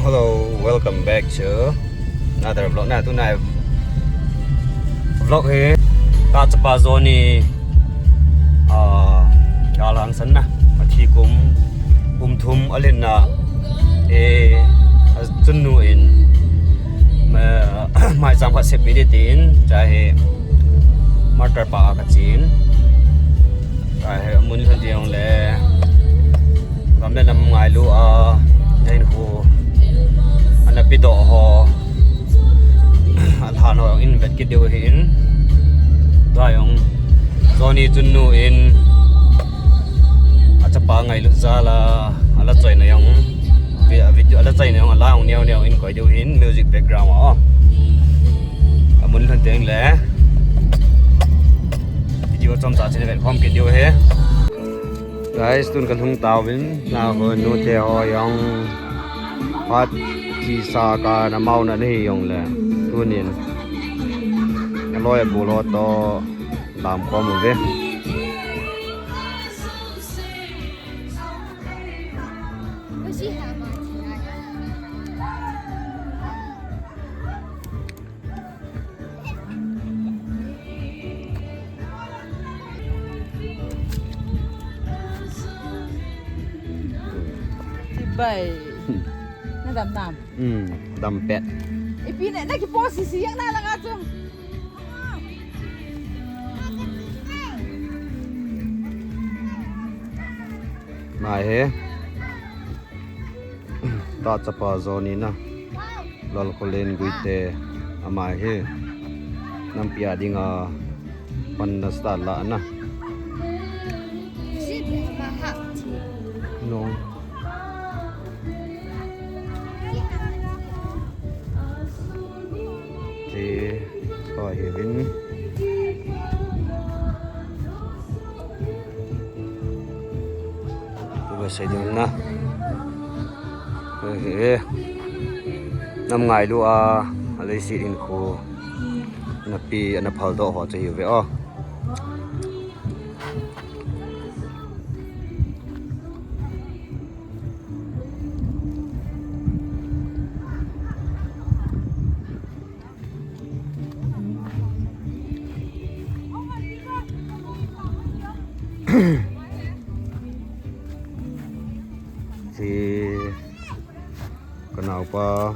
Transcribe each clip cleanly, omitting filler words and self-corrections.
Hello, welcome back to another vlog. Nah, tunai vlog he ta chapa zoni galang san na athi kum thum alin na chunu in mai jam kha sepi de tin chahe matar pa ka chin chahe mun than tiang le gamle nam ngai lu nên khu anh đã bị đổ họ anh thằng họ invest cái điều hiện rồi ông Johnny Junnu in à chắc ba ngày lúc ra là anh đã chơi này ông video anh đã chơi này ông là ông neo in coi điều hiện music background muốn thân tiếng lẽ video trong giá trên không cái điều hết guys tuần cần hung tàu bên nào hơn nô theo ông phát chi sa cả nằm mau nè này ông là tuần này anh lôi bộ lót to làm qua một vế bảy nó đầm đầm pet ít pin này cái po xì xì này là ngã chung mai he ta chapa zoni na lal kholen guite amai he nam pia dinga pan sta la na no thì coi hiểu đến tôi sẽ dùng na năm ngày luôn lấy xịt in khô nạp pi nạp hậu độ họ sẽ hiểu vậy ó thì cái nào qua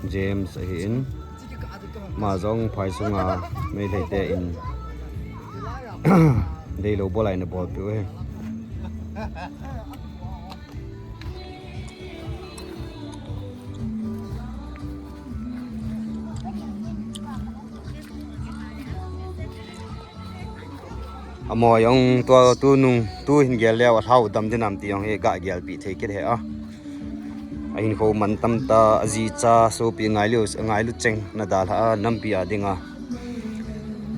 James hiện mà giống phải sung mấy thầy tệ in đây lâu bỏ lại nó bỏ phiếu ấy mồi ông tu nung tu hình gel leo thau đâm đến nằm tiang he gạ gel bị thấy cái thế à anh khâu mình tâm ta gì cha số bị ngay lu cheng na đal ha năm bị à dinga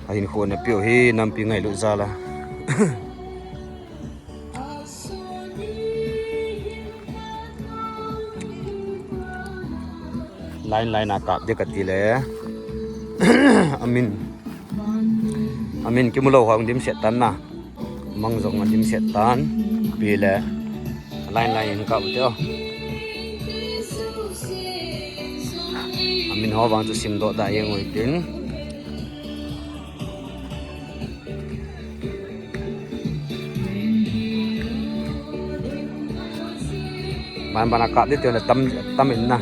anh khâu na piu he năm bị ngay lu ra la lain akap dia katile amin kimulo hong dim setan na mangjong dim setan pile lain ka buteo amin ho wang chu sim do da yeng oi tin man banaka de teo na tam in na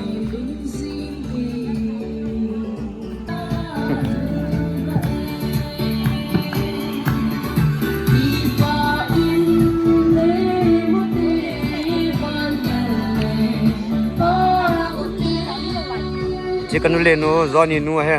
chicken ule no Johnny nu he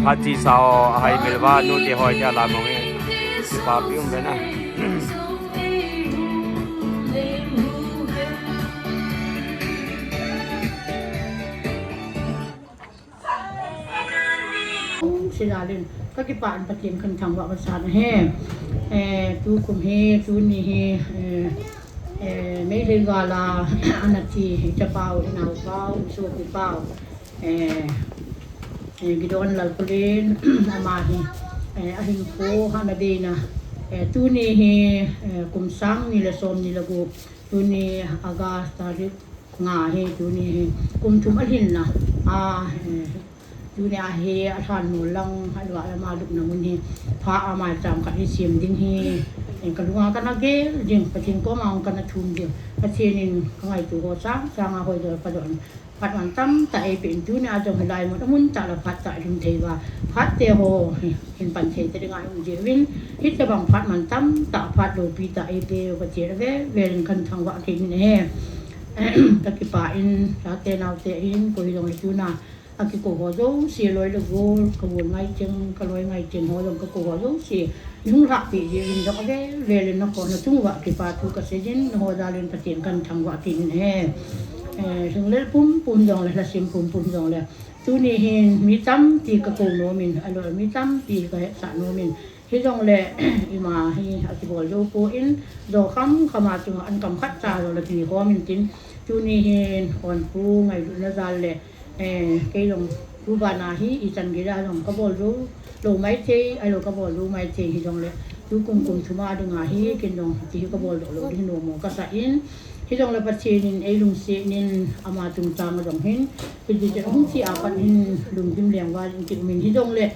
Haji sao hai melwa nu ti hoi cha la mong he pa pium be na xí ra lên các cái bạn phát triển khẩn thẳng vào sản he tu cùng he tu ni he ไม่ถึงกาลาอันนั้นที่จะเป่าหนาวเป่าสูบเป่ากิโดนหลับเล่นอามาฮีอาหิงโคฮานาเดนะตูนี่กุมสังนี่ละสมนี่ละกูตูนี่อากาศตาริงาตูนี่กุมทุมอหินนะตูนี่อาทานมูลังฮัลวามาดุกนามุนีพาอามาจามกันที่เสียมดิ้งyang kedua kan lagi jeng pacing ko mau kana thum jeng pacinin ngai tu ho sang ho jo padon pat mantam ta e pin tu ni ajong hilai mo mun ta la pat ta rim theiwa pat te ho hin pan thei te ngai um je win hit te bang pat mantam ta pat do pi ta e pe ko che ve len kan thang wa ke ni he ta ki pa in ta te nau te in ko hi dong tu na aki ko ho jo si loi lo go ko bun ngai cheng ka loi ngai cheng ho dong ko ho jo si nhung rạ bị gì mình đó cái về lên nó còn nó chung vợ cái bà thu cái gì nó ra lên phát triển cần thằng vợ thì nè thường lên pum dòng là sim pum dòng là tu này hiện mi tâm thì cái cổ nó mình anh rồi mi tâm thì cái sản nó mình khi dòng là mà khi cái bộ dâu cô in dầu khăm mà chúng ăn cầm khát trà rồi là thì có mình tin tu này hiện còn pu ngày nó ra là cái dòng tu bà na hi isan cái ra dòng cái bộ dâu lô máy thế ai lô cái bộ lô máy thế thì dòng lệ chú cùng chú ma đừng ngại cái dòng thì cái bộ lô đi nổ mồ cái sải thì dòng là bắt chế nên ai lùng xe nên ama tung trang dòng hen thì chỉ không chỉ apa nên lùng tim liền qua thì mình thì dòng lệ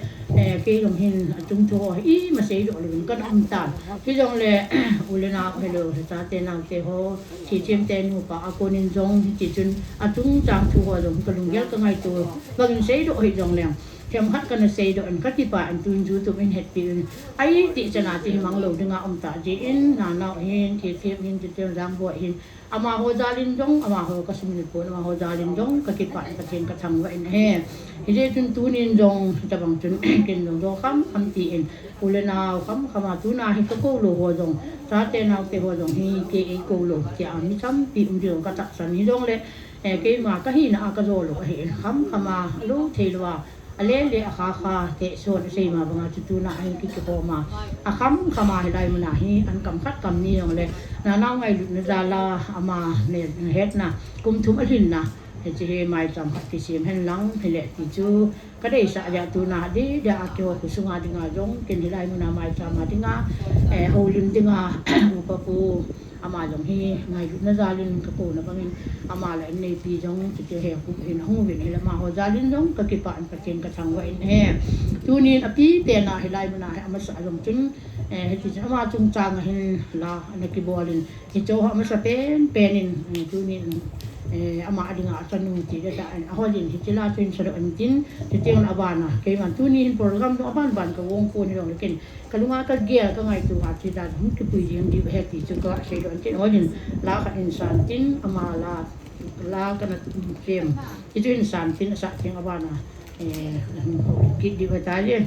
cái dòng hen tung cho ý mà xây được mình có âm tàn thì dòng lệ ule na hello ta tên nào thế ho chỉ chiếm tên của bà cô nên dòng chỉ chun tung trang thu hoa dòng cái lùng cái ngày tuổi và mình xây được thì dòng liền Tiam hat kana sei do an katipa an tun ju tu min het pin ai ti chana ti mang lo dinga ta ji in na na hin ti ti min ti tem rang bo hin ama ho jalin dong ama ho kasmin po ama ho jalin dong katipa ka chen ka thang wa in he hi je tun tu nin dong ta bang tun ken dong do kham am ti in ulena kham khama tu na hi ko lo ho dong sa te na te ho dong hi ke e ko lo ti am mi sam pi jo ka ta san ni dong le ke ma ka hi na ka zo lo he kham khama lu the lo alele akha te so sei ma banga tu na ai ki ko ma akham khama hilai mana hi an kam khat kam ni le na na ngai na dala ama ne het na kum thum alin na he che mai tam khat ki sim hen lang hele ti chu ka dei sa ya tu na de da ki ho ku sunga dinga jong ken hilai mana mai tam ma dinga ho lim dinga upa pu ama jong hi ngai na zalin ka ko na bangin ama la nei pi jong ti he ku hin hu bin he la ma ho zalin jong ka ki pa an pachen ka thang wa in he tu ni api te na hilai mana ama sa jong chun he ti ama chung chang hin la na ki bolin ki cho ha ma sa pen penin tu ni ama adinga sanu ti da holin ti la tun sa an tin ti teng abana ke man tu ni program do aban ban ka wong ko ni dong ken kalunga ka gia ka ngai tu ha ti da hum ki pui jing di he ti chu ka sei do tin holin la ka insan tin ama la ka na kem ti tu insan tin sa teng abana ki di ba ta je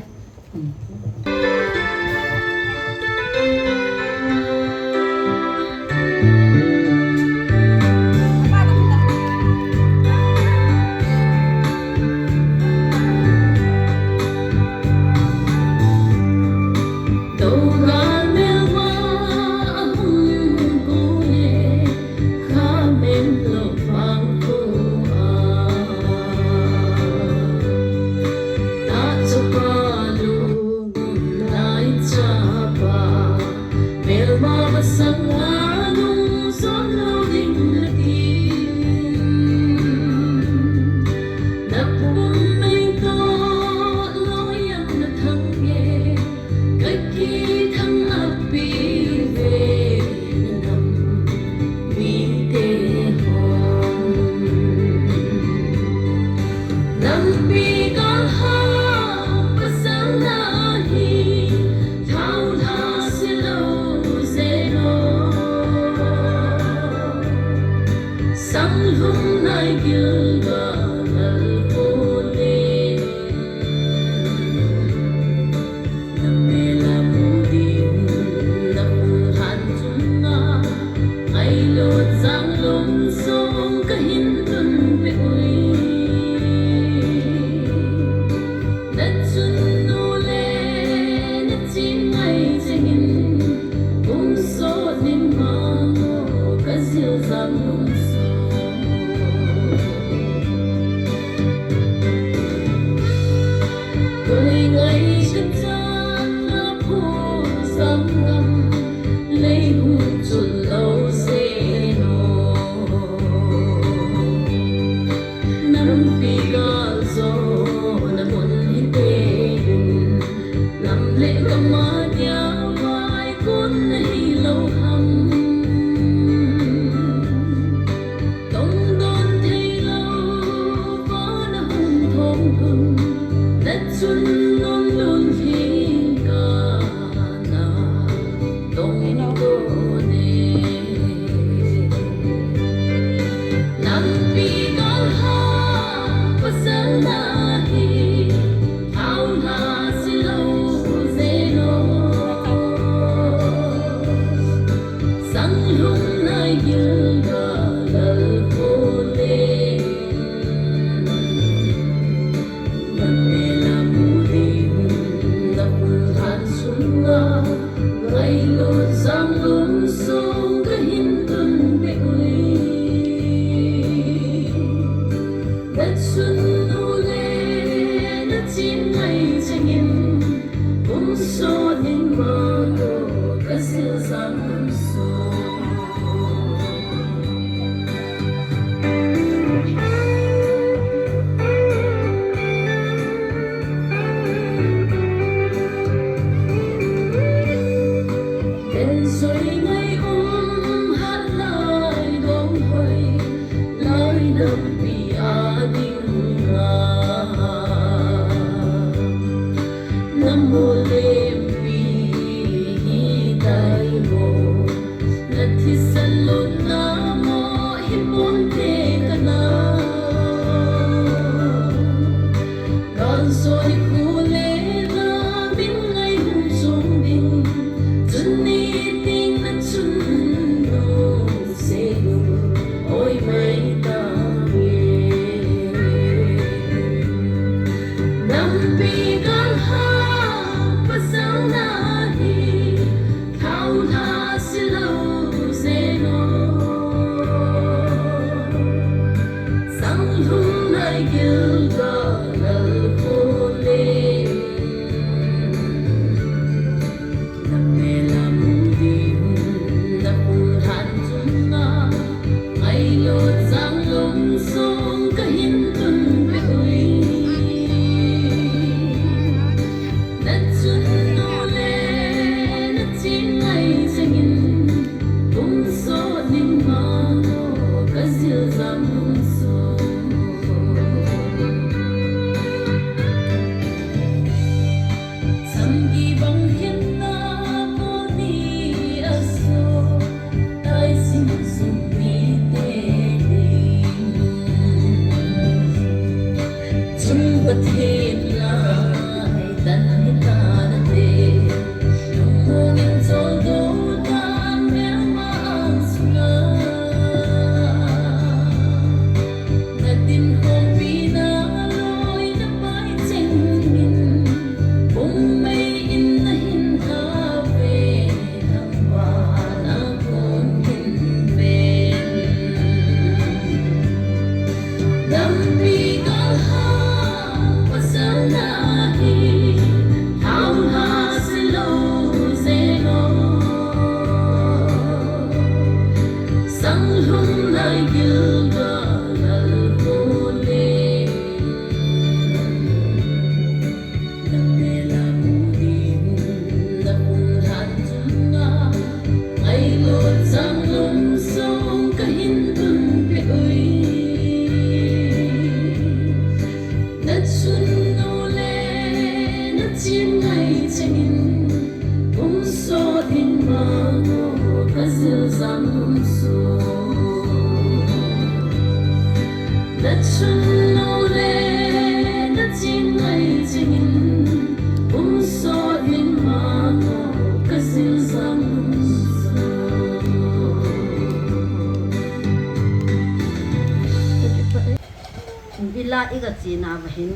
iga china hin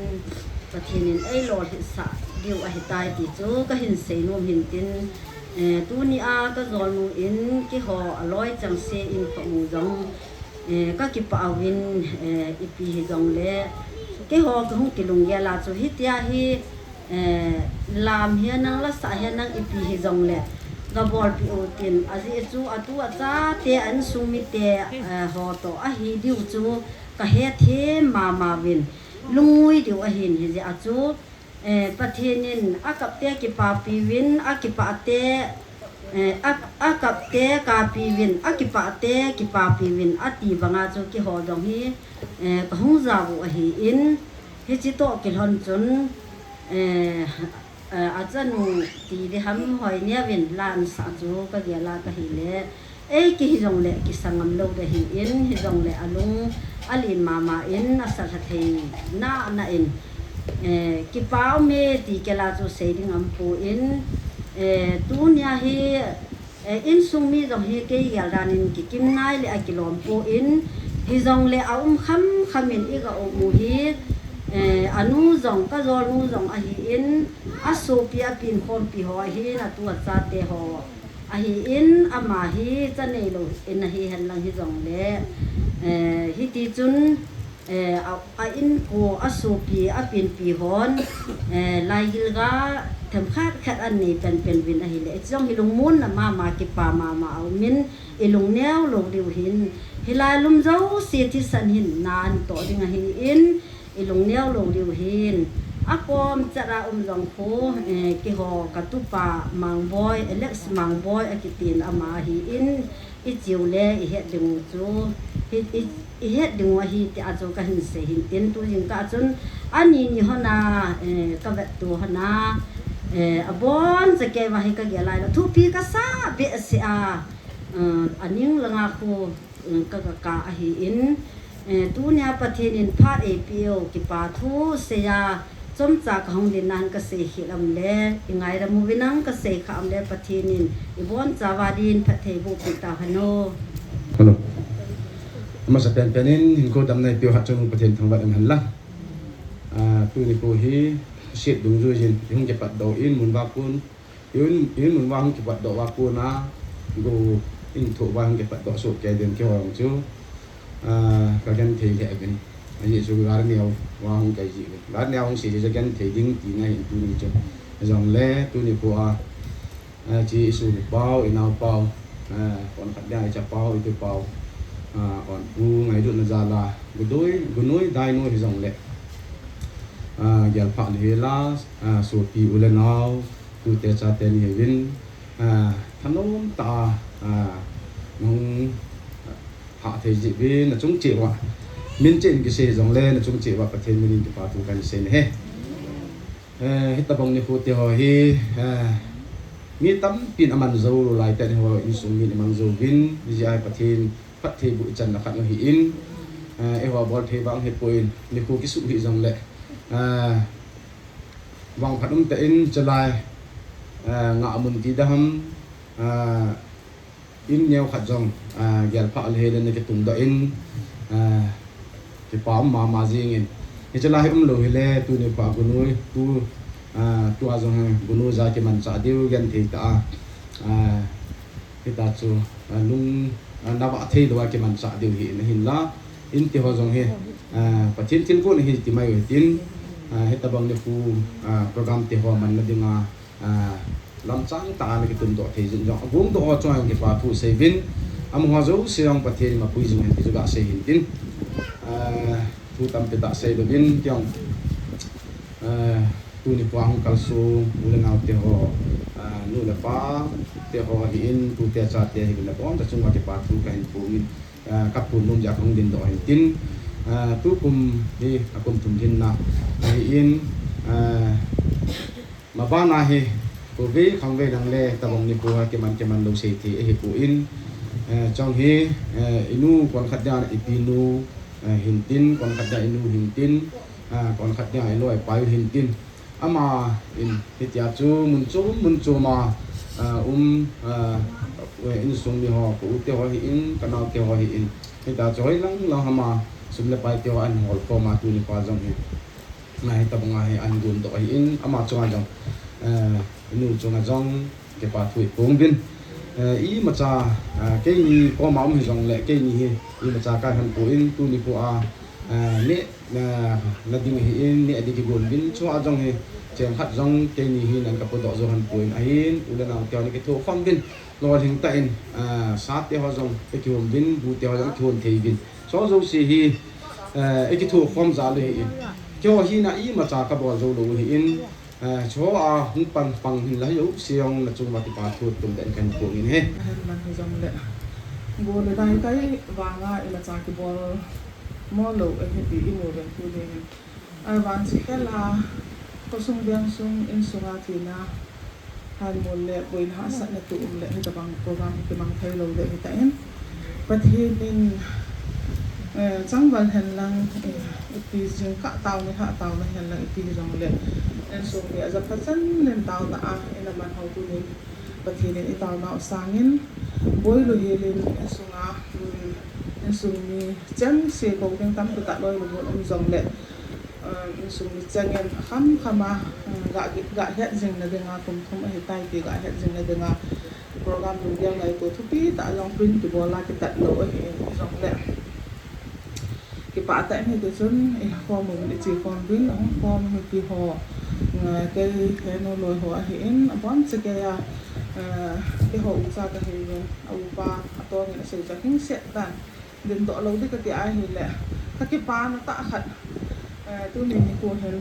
pathinin ei lol hi sa diu a hitai ti chu ka hin seinom hin tin tu ni a ka zol nu in ki ho aloi chang se in pa mu jong ka ki pa win ipi hi jong le ki ho ka hung ki lung ya la chu hi tia hi lam hian nang la sa hian nang ipi hi jong le ga bol pi o tin azi chu atu acha te an sumi te ho to a hi diu chu ka he the ma win lungui diu a hin hi ja chu pathenin akap te ki pa pi win akipa te akap te ka pi win akipa te ki pa pi win ati banga chu ki ho dong hi ka hung za bu hi in hi chi to ki hon chun a chanu ti de ham hoi nia win lan sa chu ka dia la ka hi le ki hi jong le ki sangam lo de hi in hi jong le alung alin mama in asa thei na in ki pau me ti ke la chu sei ding am pu in tu nya hi in sung mi dong hi ke ya dan in ki kim nai le a ki lom pu in hi jong le a khamin i ga o mu hi anu jong ka zol nu jong a hi in a so pi a pin khom pi ho hi na tu cha te ho a hi in ama hi cha nei lo in hi han lang hi jong le hi ti chun a in ko a so pi a pin pi hon lai gil ga them khat an ni pen win a hi le chong hi lung mun na ma ki pa ma au min ilung neo lo diu hin hilai lum zo si ti san hin nan to ding a hi in ilung neo lo diu hin a kom chara jong pho ki ho ka tu pa mang boy alex mang boy a ki tin ama hi in i chiu le i het ding chu i het ding wa hi ti a chu ka hin se hin tin tu jing ka chun ani ni hona ka vet tu hona a bon se ke wa hi ka ge lai la thu pi ka sa be se a aning langa khu ka a hi in tu nya pathin in phat e pio ki pa thu se ya chom cha ka hong din nan ka se hi lam le ingai ra mu winang ka se kha am le pathin in i bon cha wa din phathe bu pi ta hano hello mà sẽ penin hình cô đam này biểu hạt trongประเทศทางวัดอันละtu ni po hi siết đúng rồi jin hung ke pat do in mun wa kun in mun wa hung ke pat do wa kun na go in tho wa hung ke pat do so ke den ke wa chu ka gan thei le bin ai chu gar neo wa hung ke ji gar neo hung si je gan thei ding ti ngai tu ni chu jong le tu ni po chi su bao inao bao còn khát đai cha bao itu bao còn u ngày đun là la gu nuôi dai nuôi thì dòng lệ gel pha le la so pi u le nau tu te cha te ni vin thanom ta nong hạ thế dị vin là chúng chịu ạ min trên cái xe dòng lên là chúng chịu ạ cái min cái phá tu cái xe này hết tập bông này phụ tiêu hi mi tắm pin aman dâu lại tại ho in sung min aman dâu vin đi ai pathin phát thi bụi trần là khát nó hi in ho bol thi vang hết poin ni khu cái sự hi dòng lệ vang phát te in chalai ngạ mun ti dam in nhiều khát dòng gel pha le lên cái tung đó in cái palm mà riêng in cái chalai lo hele tu ni pa gunoi tu azong gunoi za ke man sa deu gan thi ta kita chu lung na ba thei lo ke man sa deu hi hin la in ti ho jong he pathin tin ko hi ti mai tin he ta bang le fu program ti ho man na dinga lam chang ta ne ke tum do thei jin jong gum do cho ang ke pa thu se vin am ho zo siang pathin ma pui jing hen ti ga se hin tin thu tam pe ta se do vin kyong tu ni puang kalsu ulen out te ho nu la pa te ho hi in tu te cha te hi la pon ta chunga ke pa tu ka in pu in ka pu num ja khong din do hin tin tu kum hi akum tum din na hi in ma ba na hi ko ve khong ve dang le ta bong ni pu ha ke man lo se thi hi pu in chong hi inu kon khat ja ipinu hin tin kon khat ja inu hin tin kon khat ja ai loi pai hin tin ama in hitia chu mun chu ma in sung ni ho ku te ho hi in kana te ho hi in hita choi lang la hama sum le pai te ho an hol ko ma tu ni pa jong hi ngai ta bonga hi an gun to hi in ama chu jong nu chu na jong ke pa thui pung bin i ma cha ke ni ko ma mi jong le ke ni hi i ma cha ka han po in tu ni po a ne na ding hi in ne adi ki gon bin chu a jong hi chen khat jong ke ni hi nan ka po do zo han po in a in u le na ke ni ke tho pham bin lo thing ta in sa te ho jong ke ki hom bin bu te ho jong ki hon thei bin so zo si hi e ki tho pham za le hi cho hi na i ma cha ka bo zo lo hi in cho a hung pan pang hin la yo siong na chung ma ti pa thu tum den kan po in he man hi jam le bo le dai kai wanga ila cha ki bol mo lo e hi i mo ben tu le ai wan si kala ko sung biang sung in sunga ti na han mo le boin ha sa na tu le hi ta bang program ki mang thai lo le hi ta in but hi in chang ban hen lang pi jing ka taw ni ha taw na hen lang pi jong le en so ni aza phasan len taw na a ina man ho tu ni but hi ni taw na sangin boy lo hi len sunga en so ni chang se ko ding tam ta loi lo om jong le en so ni changen khama ga het jing na denga tum thum a hi tai ki ga het jing na denga program lu yang lai to thupi ta long pin ki bola ki tat lo hi jong le cái bả tại này tôi chọn form mình để chỉ form bin ông form mình kỳ họ cái nó lôi họ hiện bón sẽ cái họ uống ra cái hình ông ba to người sẽ cho hình sẽ tàn đến độ lâu thì cái ai hình lẽ các cái ba nó tạ hẳn tôi mình của hình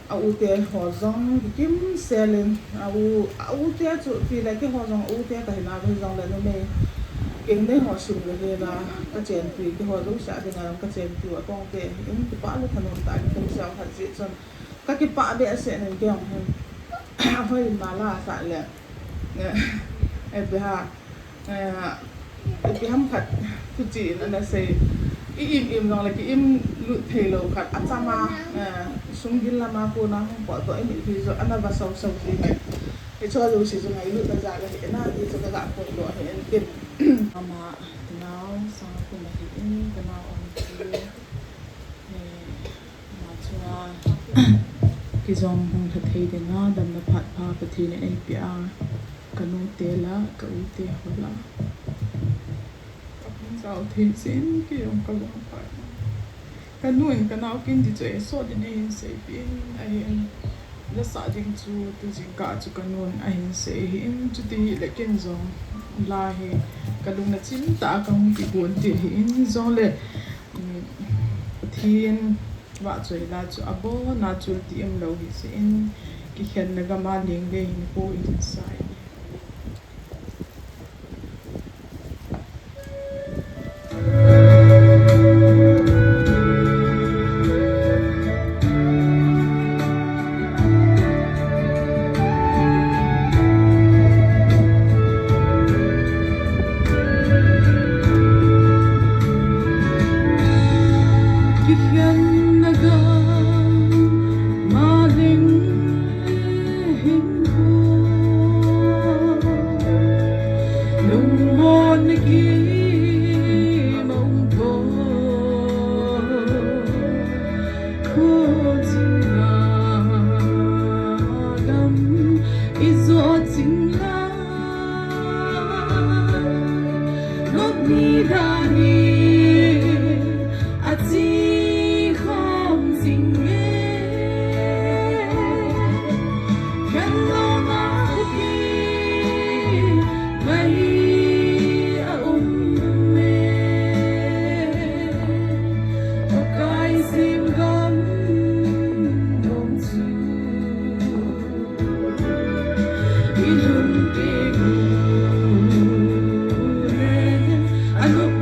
ông tiền họ rong kiếm xe lên ông tiền chỗ vì là cái họ rong ông tiền cái nào thì rong là nó mê kinh đấy họ sung là là các chén tùy cái họ lúc xã thì là các chén tùy ở con kề những cái bã lúc thành tại không sao thật dễ chân các cái bã bé sẽ nên kêu hơi mà là tại là em bị ha bị hâm khát cứ chỉ là sẽ im rồi là cái im lụi thề lầu khát ăn sa ma sung gin là ma cô nó bỏ tuổi mình thì rồi ăn vào sâu sâu gì này để cho dù sử dụng ngày lụi là già là hiện nay thì cho các bạn cùng độ hiện tiền ama kenal sama pembagian kenal orang tua macam kizong hong thathei dena dam na phat pha pathi ne ai pia kanu te la ka u te hola kapun sao the sin ki yong ka long pa kanu en kanao kin di choi so de ne hin se pin ai la sa ding chu tu jing ka chu kanun ai hin se hin chu ti le ken zong la he kalung na chin ta kang ki gon ti hin zong le thin wa choi la chu abo na chu ti em lo hi se in ki khen na ga ma ling de hin po inside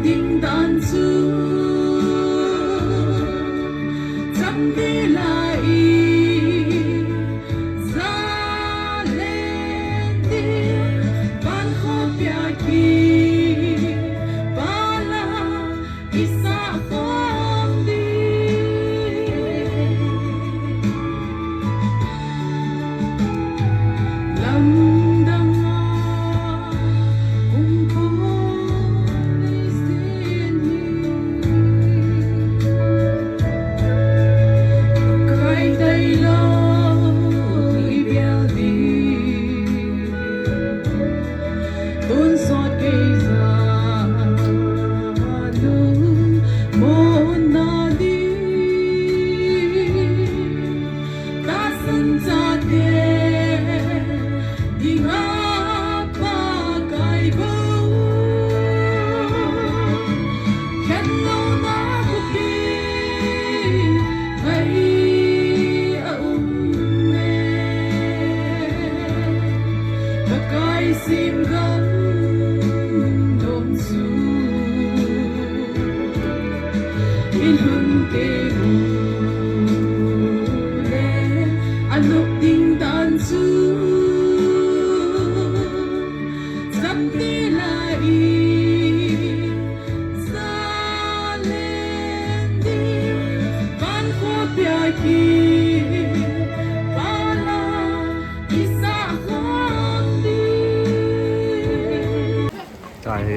Ding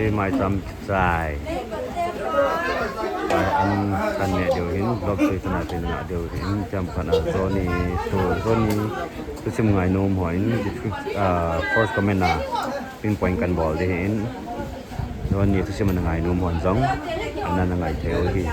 mai tam sai an kan ne điều hin blog se tana te na điều hin jam khana zoni to zoni tu sim ngai nom hoin first comment na pinpoint kan bol de hin zoni tu sim ngai nom hon zong an na ngai theo hi